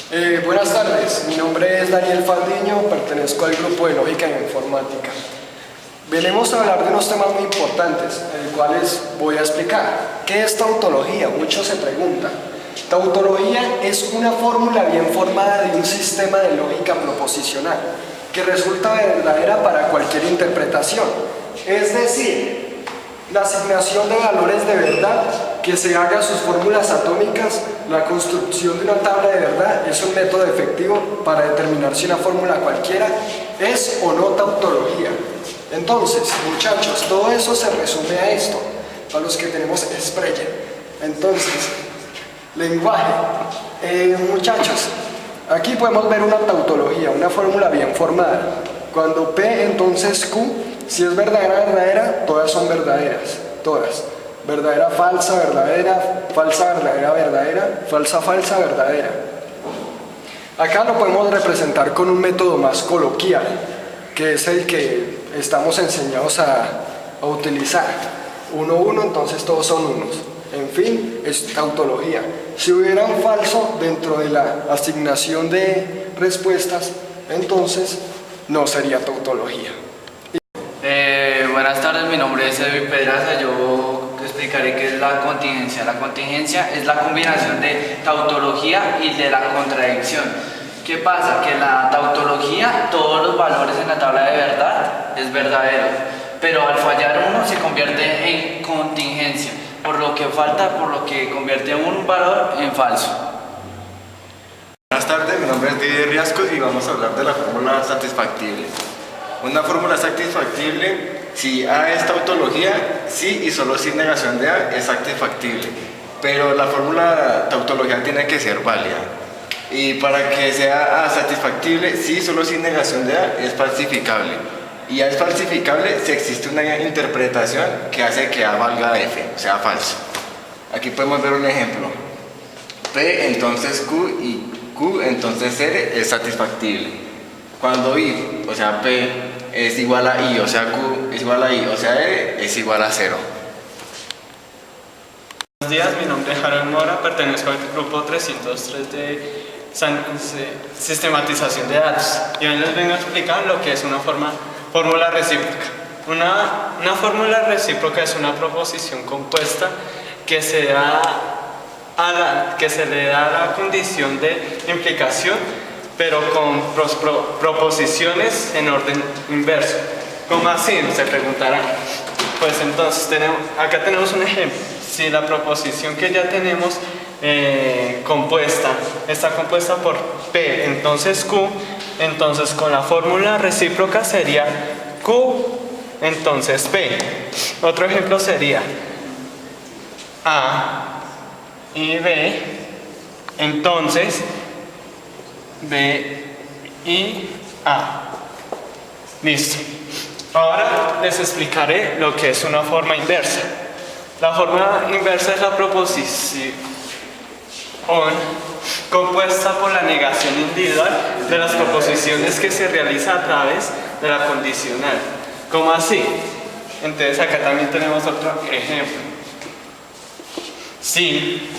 Buenas tardes, mi nombre es Daniel Faldiño, pertenezco al grupo de Lógica e Informática. Venimos a hablar de unos temas muy importantes, los cuales voy a explicar. ¿Qué es tautología? Muchos se preguntan. Tautología es una fórmula bien formada de un sistema de lógica proposicional que resulta verdadera para cualquier interpretación. Es decir, la asignación de valores de verdad que se haga a sus fórmulas atómicas, la construcción de una tabla de verdad es un método efectivo para determinar si una fórmula cualquiera es o no tautología. Entonces, muchachos, todo eso se resume a esto, a los que tenemos Spreyer. Entonces, lenguaje. Muchachos, aquí podemos ver una tautología, una fórmula bien formada. Cuando P, entonces Q, si es verdadera, verdadera, todas son verdaderas, todas. Verdadera, falsa, verdadera, falsa, verdadera, verdadera, falsa, falsa, verdadera. Acá lo podemos representar con un método más coloquial, que es el que estamos enseñados a utilizar. 1, 1, entonces todos son unos. En fin, es tautología. Si hubiera un falso dentro de la asignación de respuestas, entonces no sería tautología. Buenas tardes, mi nombre es Edwin Pedraza. Yo explicaré qué es la contingencia. La contingencia es la combinación de tautología y de la contradicción. ¿Qué pasa? Que la tautología, todos los valores en la tabla de verdad es verdadero, pero al fallar uno se convierte en contingencia, por lo que falta, por lo que convierte un valor en falso. Buenas tardes, mi nombre es Didier Riascos y vamos a hablar de la fórmula satisfactible. Una fórmula satisfactible, si A es tautología, sí y solo sin negación de A es satisfactible, pero la fórmula tautología tiene que ser válida. Y para que sea A satisfactible, sí, solo sin negación de A es falsificable. Y A es falsificable si existe una interpretación que hace que A valga F, o sea falso. Aquí podemos ver un ejemplo. P entonces Q y Q entonces R es satisfactible. Cuando I, o sea P, es igual a I, o sea Q es igual a I, o sea R es igual a 0. Buenos días, mi nombre es Harold Mora, pertenezco al grupo 303 de sistematización de datos. Y hoy les vengo a explicar lo que es una fórmula recíproca. Una fórmula recíproca es una proposición compuesta que se le da la condición de implicación, pero con proposiciones en orden inverso. ¿Cómo así? Se preguntarán. Pues entonces acá tenemos un ejemplo. Si la proposición que ya tenemos está compuesta por P, entonces Q, entonces con la fórmula recíproca sería Q, entonces P. Otro ejemplo sería A y B, entonces B y A. Listo. Ahora les explicaré lo que es una forma inversa. La forma inversa es la proposición compuesta por la negación individual de las proposiciones que se realiza a través de la condicional. ¿Cómo así? Entonces acá también tenemos otro ejemplo. Si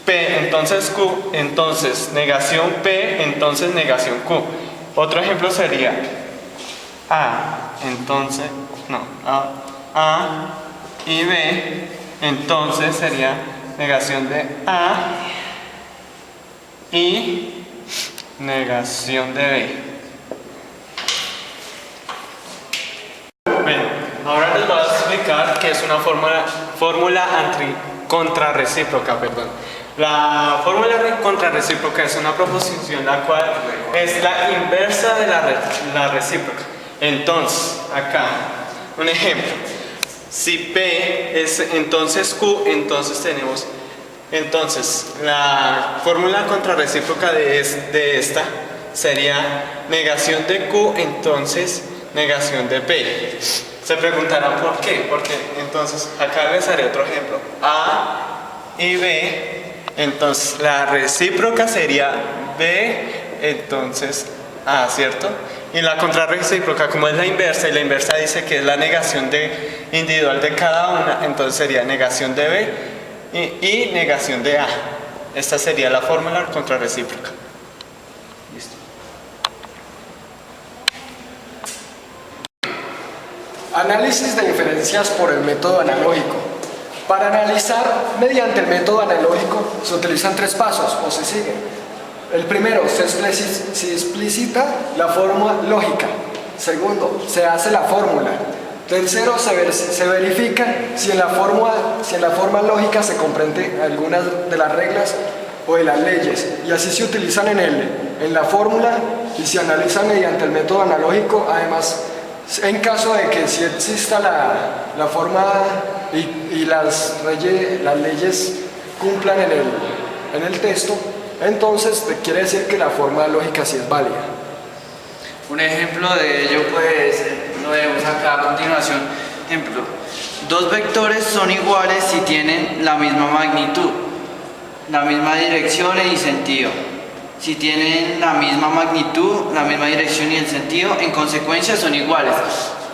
P, entonces Q, entonces negación P, entonces negación Q. Otro ejemplo sería A, entonces, A y B, entonces sería negación de A y negación de B. Bueno, ahora les voy a explicar qué es una fórmula contrarrecíproca. La fórmula contrarrecíproca es una proposición la cual es la inversa de la recíproca. Entonces, acá, un ejemplo. Si P es entonces Q, entonces tenemos, la fórmula contrarrecíproca de esta sería negación de Q, entonces negación de P. Se preguntarán por qué, porque entonces acá les haré otro ejemplo. A y B, entonces la recíproca sería B, entonces A, ¿cierto? Y la contrarrecíproca, como es la inversa, y la inversa dice que es la negación individual de cada una, entonces sería negación de B y negación de A. Esta sería la fórmula contrarrecíproca. Listo. Análisis de diferencias por el método analógico. Para analizar mediante el método analógico se utilizan 3 pasos o se siguen. El primero, se explicita la fórmula lógica. Segundo, se hace la fórmula. Tercero, se verifica si en la forma lógica se comprende algunas de las reglas o de las leyes, y así se utilizan en la fórmula y se analizan mediante el método analógico. Además, en caso de que sí exista la forma y las leyes cumplan en el texto, entonces quiere decir que la forma lógica sí es válida. Un ejemplo de ello pues lo vemos acá a continuación. Ejemplo, 2 vectores son iguales si tienen la misma magnitud, la misma dirección y sentido. Si tienen la misma magnitud, la misma dirección y el sentido, en consecuencia son iguales.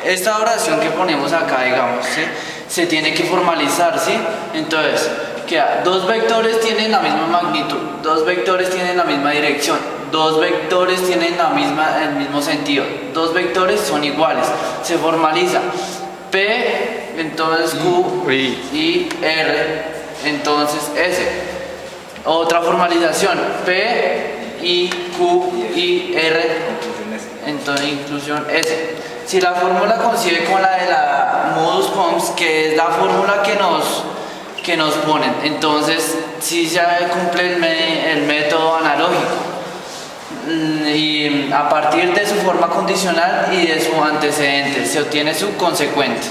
Esta oración que ponemos acá, digamos, ¿sí?, se tiene que formalizar, ¿sí? Entonces, queda 2 vectores tienen la misma magnitud, 2 vectores tienen la misma dirección, 2 vectores tienen el mismo sentido, 2 vectores son iguales. Se formaliza P, entonces Q, y R, entonces S. Otra formalización, P, I, Q, I, R, entonces inclusión S. Si la fórmula coincide con la de la modus ponens, que es la fórmula que nos ponen, entonces sí se cumple el método analógico. Y a partir de su forma condicional y de su antecedente se obtiene su consecuente.